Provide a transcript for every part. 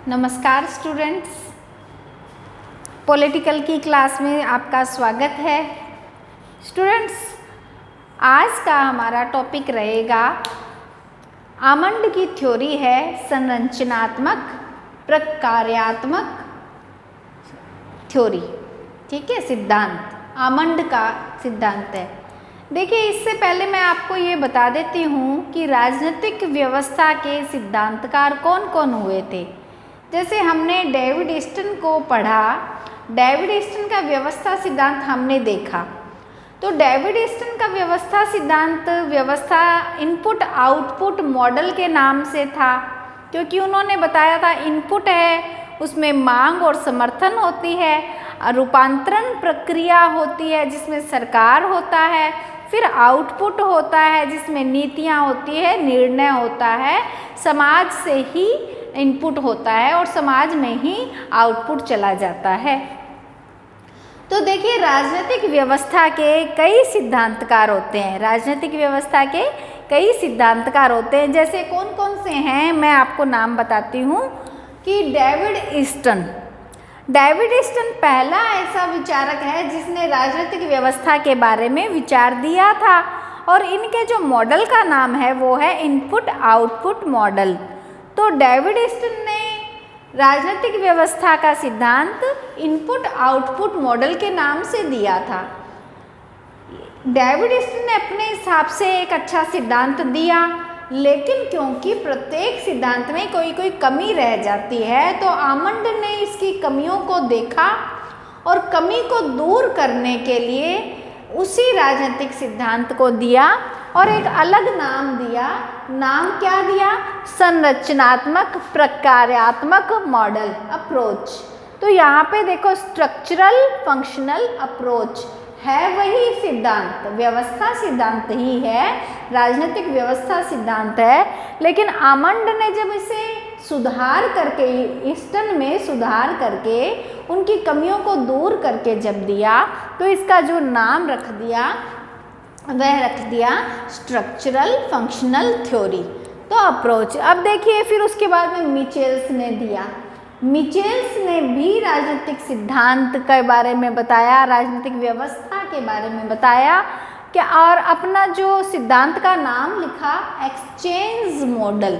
नमस्कार students, political की class में आपका स्वागत है। स्टूडेंट्स, आज का हमारा टॉपिक रहेगा आमंड की थ्योरी है संरचनात्मक प्रकार्यात्मक थ्योरी। ठीक है, सिद्धांत आमंड का सिद्धांत है। देखिए, इससे पहले मैं आपको ये बता देती हूँ कि राजनीतिक व्यवस्था के सिद्धांतकार कौन कौन हुए थे। जैसे हमने डेविड ईस्टन को पढ़ा, डेविड ईस्टन का व्यवस्था सिद्धांत हमने देखा। तो डेविड ईस्टन का व्यवस्था सिद्धांत व्यवस्था इनपुट आउटपुट मॉडल के नाम से था, क्योंकि उन्होंने बताया था इनपुट है उसमें मांग और समर्थन होती है, रूपांतरण प्रक्रिया होती है जिसमें सरकार होता है, फिर आउटपुट होता है जिसमें नीतियाँ होती है, निर्णय होता है, समाज से ही इनपुट होता है और समाज में ही आउटपुट चला जाता है। तो देखिए, राजनीतिक व्यवस्था के कई सिद्धांतकार होते हैं। राजनीतिक व्यवस्था के कई सिद्धांतकार होते हैं। जैसे कौन कौन से हैं, मैं आपको नाम बताती हूँ कि डेविड ईस्टन पहला ऐसा विचारक है जिसने राजनीतिक व्यवस्था के बारे में विचार दिया था, और इनके जो मॉडल का नाम है वो है इनपुट आउटपुट मॉडल। तो डेविड ईस्टन ने राजनीतिक व्यवस्था का सिद्धांत इनपुट आउटपुट मॉडल के नाम से दिया था। डेविड ईस्टन ने अपने हिसाब से एक अच्छा सिद्धांत दिया, लेकिन क्योंकि प्रत्येक सिद्धांत में कोई कोई कमी रह जाती है, तो आमंड ने इसकी कमियों को देखा और कमी को दूर करने के लिए उसी राजनीतिक सिद्धांत को दिया और एक अलग नाम दिया। नाम क्या दिया? संरचनात्मक प्रकार्यात्मक मॉडल अप्रोच। तो यहाँ पे देखो, स्ट्रक्चरल फंक्शनल अप्रोच है वही सिद्धांत, व्यवस्था सिद्धांत ही है, राजनीतिक व्यवस्था सिद्धांत है, लेकिन आमंड ने जब इसे सुधार करके, ईस्टन में सुधार करके, उनकी कमियों को दूर करके जब दिया, तो इसका जो नाम रख दिया वह रख दिया स्ट्रक्चरल फंक्शनल थ्योरी। तो अप्रोच। अब देखिए, फिर उसके बाद में मिचेल्स ने दिया। मिचेल्स ने भी राजनीतिक सिद्धांत के बारे में बताया, राजनीतिक व्यवस्था के बारे में बताया कि, और अपना जो सिद्धांत का नाम लिखा एक्सचेंज मॉडल।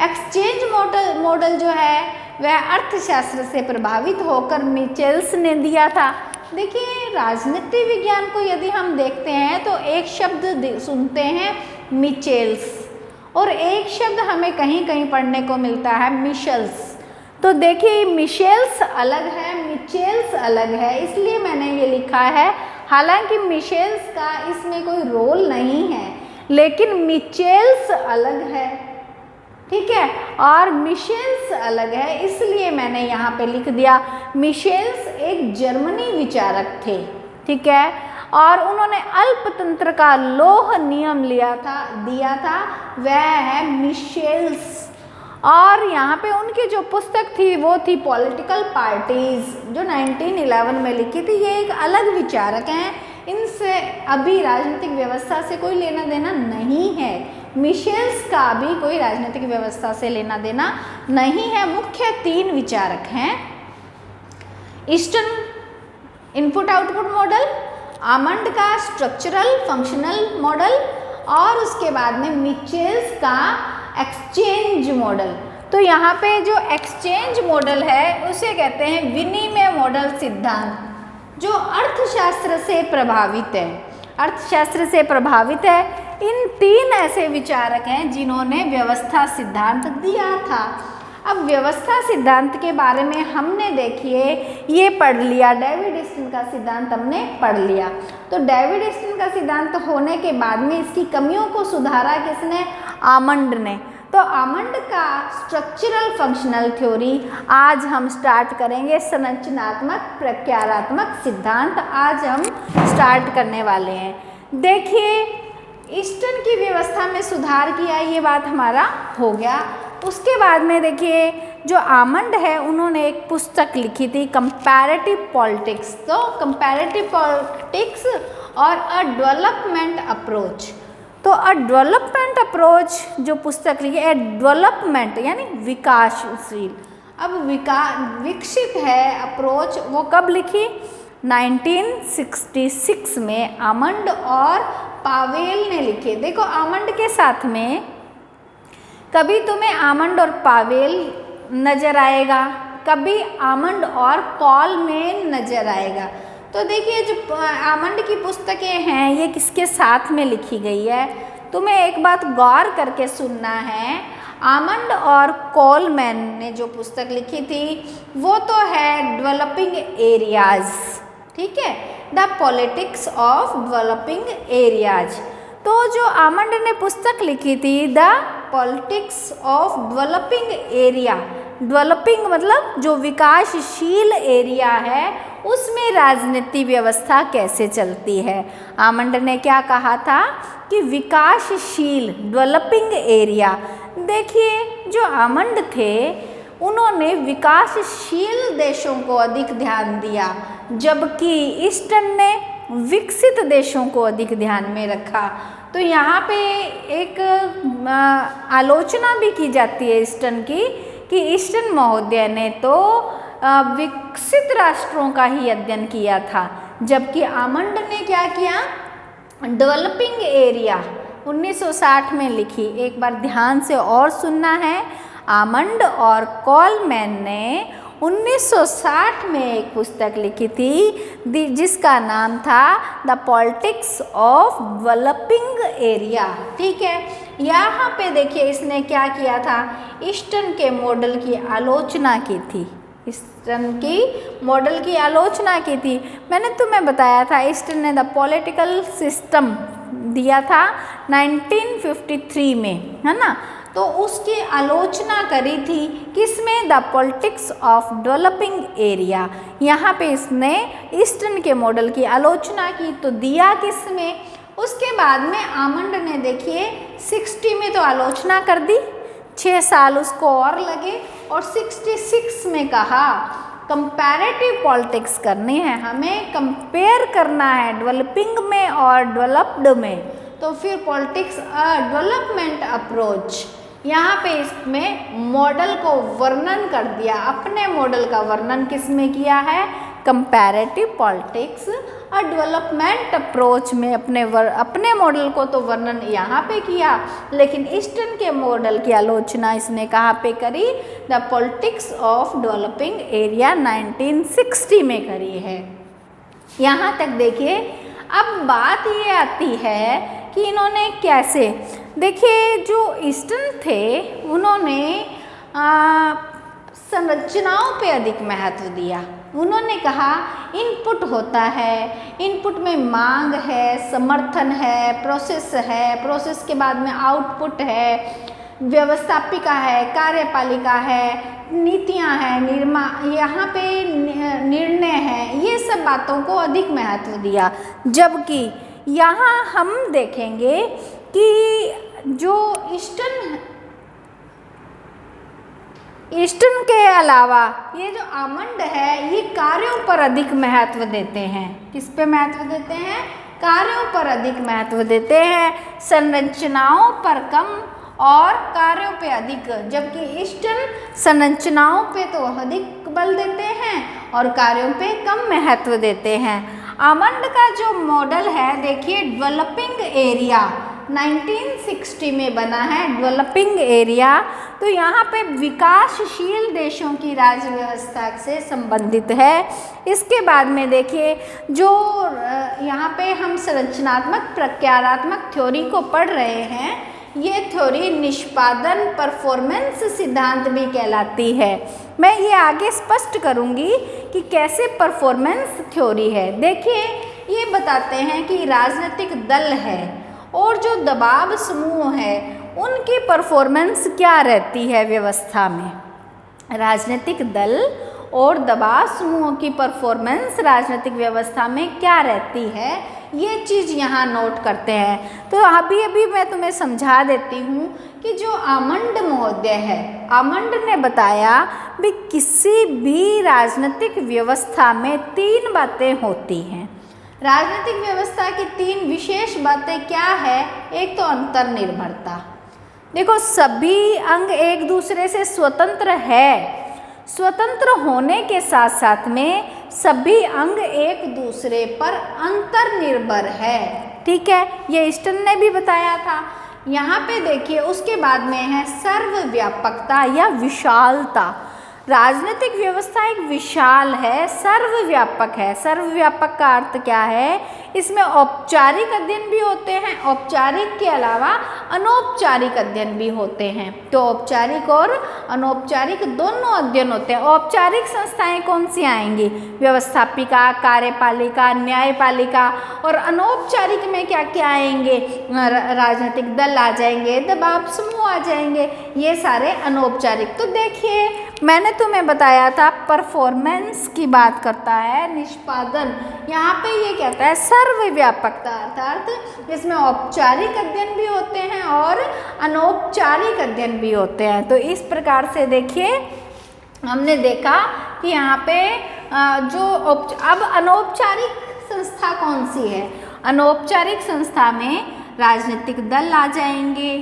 एक्सचेंज मॉडल जो है वह अर्थशास्त्र से प्रभावित होकर मिचेल्स ने दिया था। देखिए, राजनीति विज्ञान को यदि हम देखते हैं तो एक शब्द सुनते हैं मिचेल्स, और एक शब्द हमें कहीं कहीं पढ़ने को मिलता है मिशेल्स। तो देखिए, मिशेल्स अलग है, मिचेल्स अलग है, इसलिए मैंने ये लिखा है। हालांकि मिशेल्स का इसमें कोई रोल नहीं है, लेकिन मिचेल्स अलग है, ठीक है, और मिशेल्स अलग है, इसलिए मैंने यहाँ पे लिख दिया। मिशेल्स एक जर्मनी विचारक थे, ठीक है, और उन्होंने अल्पतंत्र का लोह नियम दिया था, वह है मिशेल्स। और यहाँ पे उनकी जो पुस्तक थी वो थी पॉलिटिकल पार्टीज, जो 1911 में लिखी थी। ये एक अलग विचारक हैं, इनसे अभी राजनीतिक व्यवस्था से कोई लेना देना नहीं है। मिशेल्स का भी कोई राजनीतिक व्यवस्था से लेना देना नहीं है। मुख्य तीन विचारक हैं, Easton input output model, Almond का स्ट्रक्चरल फंक्शनल मॉडल, और उसके बाद में मिचेल्स का एक्सचेंज मॉडल। तो यहाँ पे जो एक्सचेंज मॉडल है उसे कहते हैं विनिमय मॉडल सिद्धांत, जो अर्थशास्त्र से प्रभावित है। अर्थशास्त्र से प्रभावित है। इन तीन ऐसे विचारक हैं जिन्होंने व्यवस्था सिद्धांत दिया था। अब व्यवस्था सिद्धांत के बारे में हमने देखिए ये पढ़ लिया, डेविड ईस्टन का सिद्धांत हमने पढ़ लिया। तो डेविड ईस्टन का सिद्धांत होने के बाद में इसकी कमियों को सुधारा किसने? आमंड ने। तो आमंड का स्ट्रक्चरल फंक्शनल थ्योरी आज हम स्टार्ट करेंगे। संरचनात्मक प्रकार्यात्मक सिद्धांत आज हम स्टार्ट करने वाले हैं। देखिए, ईस्टन की व्यवस्था में सुधार किया, ये बात हमारा हो गया। उसके बाद में देखिए, जो आमंड है उन्होंने एक पुस्तक लिखी थी कंपैरेटिव पॉलिटिक्स। तो कंपैरेटिव पॉलिटिक्स और अ डेवलपमेंट अप्रोच। तो अ डेवलपमेंट अप्रोच जो पुस्तक लिखी है, डेवलपमेंट यानी विकासशील, अब विकसित है अप्रोच वो कब लिखी? 1966 में आमंड और पावेल ने लिखे। देखो आमंड के साथ में कभी तुम्हें आमंड और पावेल नज़र आएगा, कभी आमंड और कॉलमैन नज़र आएगा। तो देखिए जो आमंड की पुस्तकें हैं ये किसके साथ में लिखी गई है? तुम्हें एक बात गौर करके सुनना है। आमंड और कॉलमैन ने जो पुस्तक लिखी थी वो तो है डेवलपिंग एरियाज, ठीक है, the politics of developing areas. तो जो आमंड ने पुस्तक लिखी थी the politics of developing area, developing मतलब जो विकासशील एरिया है उसमें राजनीति व्यवस्था कैसे चलती है। आमंड ने क्या कहा था कि विकासशील डेवलपिंग एरिया। देखिए जो आमंड थे उन्होंने विकासशील देशों को अधिक ध्यान दिया, जबकि ईस्टन ने विकसित देशों को अधिक ध्यान में रखा। तो यहाँ पे एक आलोचना भी की जाती है ईस्टन की कि ईस्टन महोदय ने तो विकसित राष्ट्रों का ही अध्ययन किया था, जबकि आमंड ने क्या किया? डेवलपिंग एरिया 1960 में लिखी। एक बार ध्यान से और सुनना है। आमंड और कॉलमैन ने 1960 में एक पुस्तक लिखी थी जिसका नाम था the politics of developing area, ठीक है। यहाँ पे देखिए इसने क्या किया था? ईस्टन के मॉडल की आलोचना की थी, ईस्टन की मॉडल की आलोचना की थी। मैंने तुम्हें बताया था ईस्टन ने द पॉलिटिकल सिस्टम दिया था 1953 में, है ना। तो उसकी आलोचना करी थी किसमें? The politics of developing area. यहाँ पे इसने ईस्टन के मॉडल की आलोचना की। तो दिया किसमें? उसके बाद में आमंड ने देखिए 60 में तो आलोचना कर दी, 6 साल उसको और लगे, और 66 में कहा कंपैरेटिव पॉलिटिक्स करनी है, हमें कंपेयर करना है डेवलपिंग में और डेवलप्ड में। तो फिर पॉलिटिक्स डेवलपमेंट अप्रोच, यहाँ पे इसमें मॉडल को वर्णन कर दिया। अपने मॉडल का वर्णन किस में किया है? कंपैरेटिव पॉलिटिक्स और डेवलपमेंट अप्रोच में अपने मॉडल को तो वर्णन यहाँ पे किया, लेकिन ईस्टन के मॉडल की आलोचना इसने कहाँ पे करी? The politics of developing area 1960 में करी है। यहाँ तक देखिए। अब बात ये आती है कि इन्होंने कैसे, देखिए जो ईस्टन थे उन्होंने संरचनाओं पे अधिक महत्व दिया। उन्होंने कहा इनपुट होता है, इनपुट में मांग है, समर्थन है, प्रोसेस है, प्रोसेस के बाद में आउटपुट है, व्यवस्थापिका है, कार्यपालिका है, नीतियां हैं, यहाँ पे निर्णय है, ये सब बातों को अधिक महत्व दिया। जबकि यहाँ हम देखेंगे कि जो ईस्टन के अलावा ये जो आमंड है ये कार्यों पर अधिक महत्व देते हैं। किस पे महत्व देते हैं? कार्यों पर अधिक महत्व देते हैं, संरचनाओं पर कम और कार्यों पे अधिक। जबकि ईस्टन संरचनाओं पे तो अधिक बल देते हैं और कार्यों पे कम महत्व देते हैं। आमंड का जो मॉडल है देखिए डेवलपिंग एरिया 1960 में बना है, डेवलपिंग एरिया। तो यहाँ पे विकासशील देशों की राज्य व्यवस्था से संबंधित है। इसके बाद में देखिए जो यहाँ पे हम संरचनात्मक प्रक्रियात्मक थ्योरी को पढ़ रहे हैं, ये थ्योरी निष्पादन परफॉर्मेंस सिद्धांत भी कहलाती है। मैं ये आगे स्पष्ट करूँगी कि कैसे परफॉर्मेंस थ्योरी है। देखिए ये बताते हैं कि राजनीतिक दल है और जो दबाव समूह है उनकी परफॉर्मेंस क्या रहती है व्यवस्था में। राजनीतिक दल और दबाव समूह की परफॉर्मेंस राजनीतिक व्यवस्था में क्या रहती है, ये चीज़ यहाँ नोट करते हैं। तो अभी मैं तुम्हें समझा देती हूँ कि जो आमंड महोदय है, आमंड ने बताया भी किसी भी राजनीतिक व्यवस्था में 3 बातें होती हैं। राजनीतिक व्यवस्था की 3 विशेष बातें क्या है? एक तो अंतर्निर्भरता। देखो सभी अंग एक दूसरे से स्वतंत्र है, स्वतंत्र होने के साथ साथ में सभी अंग एक दूसरे पर अंतर्निर्भर है। ठीक है, ये ईस्टर्न ने भी बताया था। यहाँ पे देखिए उसके बाद में है सर्वव्यापकता या विशालता। राजनीतिक व्यवस्था एक विशाल है, सर्वव्यापक है। सर्वव्यापक का अर्थ क्या है? इसमें औपचारिक अध्ययन भी होते हैं, औपचारिक के अलावा अनौपचारिक अध्ययन भी होते हैं। तो औपचारिक और अनौपचारिक दोनों अध्ययन होते हैं। औपचारिक संस्थाएं कौन सी आएंगी? व्यवस्थापिका, कार्यपालिका, न्यायपालिका। और अनौपचारिक में क्या क्या आएंगे? राजनीतिक दल आ जाएंगे, दबाव समूह आ जाएंगे, ये सारे अनौपचारिक। तो देखिए मैंने तुम्हें बताया था परफॉर्मेंस की बात करता है निष्पादन, यहाँ पे ये कहता है सर्वव्यापकता, अर्थात इसमें औपचारिक अध्ययन भी होते हैं और अनौपचारिक अध्ययन भी होते हैं। तो इस प्रकार से देखिए हमने देखा कि यहाँ पे अब अनौपचारिक संस्था कौन सी है? अनौपचारिक संस्था में राजनीतिक दल आ जाएंगे,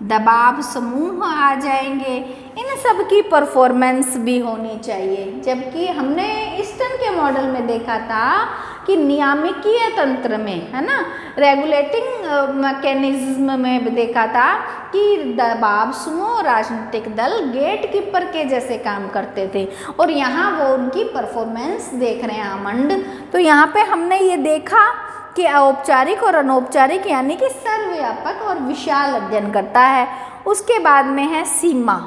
दबाव समूह आ जाएंगे, इन सब की परफॉर्मेंस भी होनी चाहिए। जबकि हमने ईस्टर्न के मॉडल में देखा था कि नियामकीय तंत्र में, है ना, रेगुलेटिंग मैकेनिज्म में देखा था कि दबाव समूह, राजनीतिक दल गेट कीपर के जैसे काम करते थे, और यहाँ वो उनकी परफॉर्मेंस देख रहे हैं आमंड। तो यहाँ पे हमने ये देखा कि औपचारिक और अनौपचारिक यानी कि सर्वव्यापक और विशाल अध्ययन करता है। उसके बाद में है सीमा।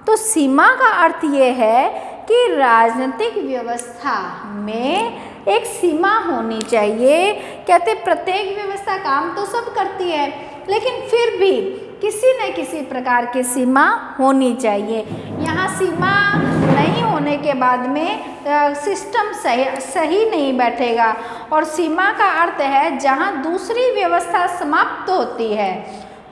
तो सीमा का अर्थ ये है कि राजनीतिक व्यवस्था में एक सीमा होनी चाहिए। कहते प्रत्येक व्यवस्था काम तो सब करती है, लेकिन फिर भी किसी न किसी प्रकार की सीमा होनी चाहिए। यहाँ सीमा नहीं होने के बाद में सिस्टम सही नहीं बैठेगा। और सीमा का अर्थ है जहाँ दूसरी व्यवस्था समाप्त होती है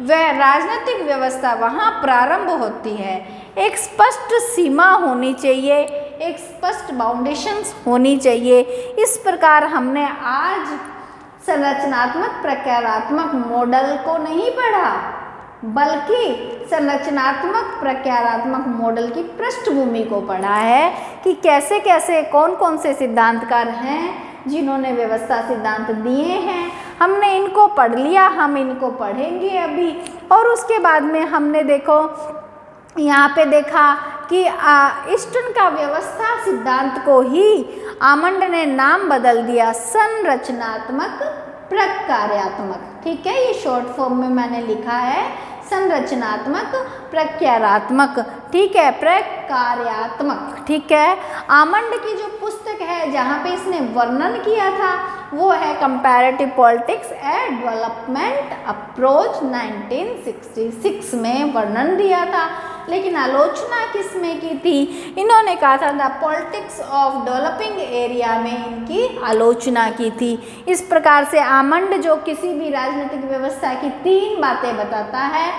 वह राजनीतिक व्यवस्था वहाँ प्रारंभ होती है। एक स्पष्ट सीमा होनी चाहिए, एक स्पष्ट बाउंडेशंस होनी चाहिए। इस प्रकार हमने आज संरचनात्मक प्रकारात्मक मॉडल को नहीं पढ़ा, बल्कि संरचनात्मक प्रकारात्मक मॉडल की पृष्ठभूमि को पढ़ा है कि कैसे कैसे कौन कौन से सिद्धांतकार हैं जिन्होंने व्यवस्था सिद्धांत दिए हैं। हमने इनको पढ़ लिया, हम इनको पढ़ेंगे अभी। और उसके बाद में हमने देखो यहाँ पे देखा कि ईस्टर्न का व्यवस्था सिद्धांत को ही आमंड ने नाम बदल दिया संरचनात्मक प्रकार्यात्मक। ठीक है, ये शॉर्ट फॉर्म में मैंने लिखा है संरचनात्मक प्रकार्यात्मक। ठीक है, प्रकार्यात्मक। ठीक है, आमंड की जो पुस्तक है जहाँ पे इसने वर्णन किया था वो है comparative politics and development approach 1966 में वर्णन दिया था। लेकिन आलोचना किस में की थी? इन्होंने कहा था the politics of developing area में इनकी आलोचना की थी। इस प्रकार से आमंड जो किसी भी राजनीतिक व्यवस्था की 3 बातें बताता है,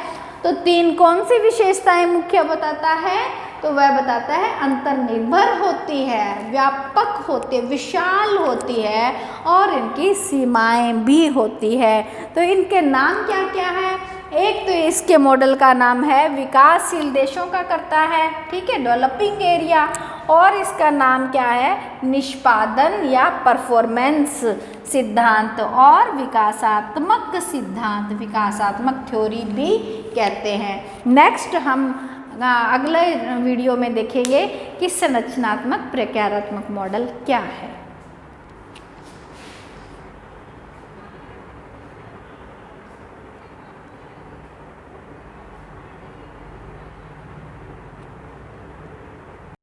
तो 3 कौन सी विशेषताएं मुख्य बताता है? तो वह बताता है अंतर्निर्भर होती है, व्यापक होती है, विशाल होती है और इनकी सीमाएं भी होती है। तो इनके नाम क्या क्या है? एक तो इसके मॉडल का नाम है विकासशील देशों का करता है, ठीक है, डेवलपिंग एरिया। और इसका नाम क्या है? निष्पादन या परफॉर्मेंस सिद्धांत और विकासात्मक सिद्धांत, विकासात्मक थ्योरी भी कहते हैं। नेक्स्ट हम अगले वीडियो में देखेंगे कि संरचनात्मक प्रकारात्मक मॉडल क्या है।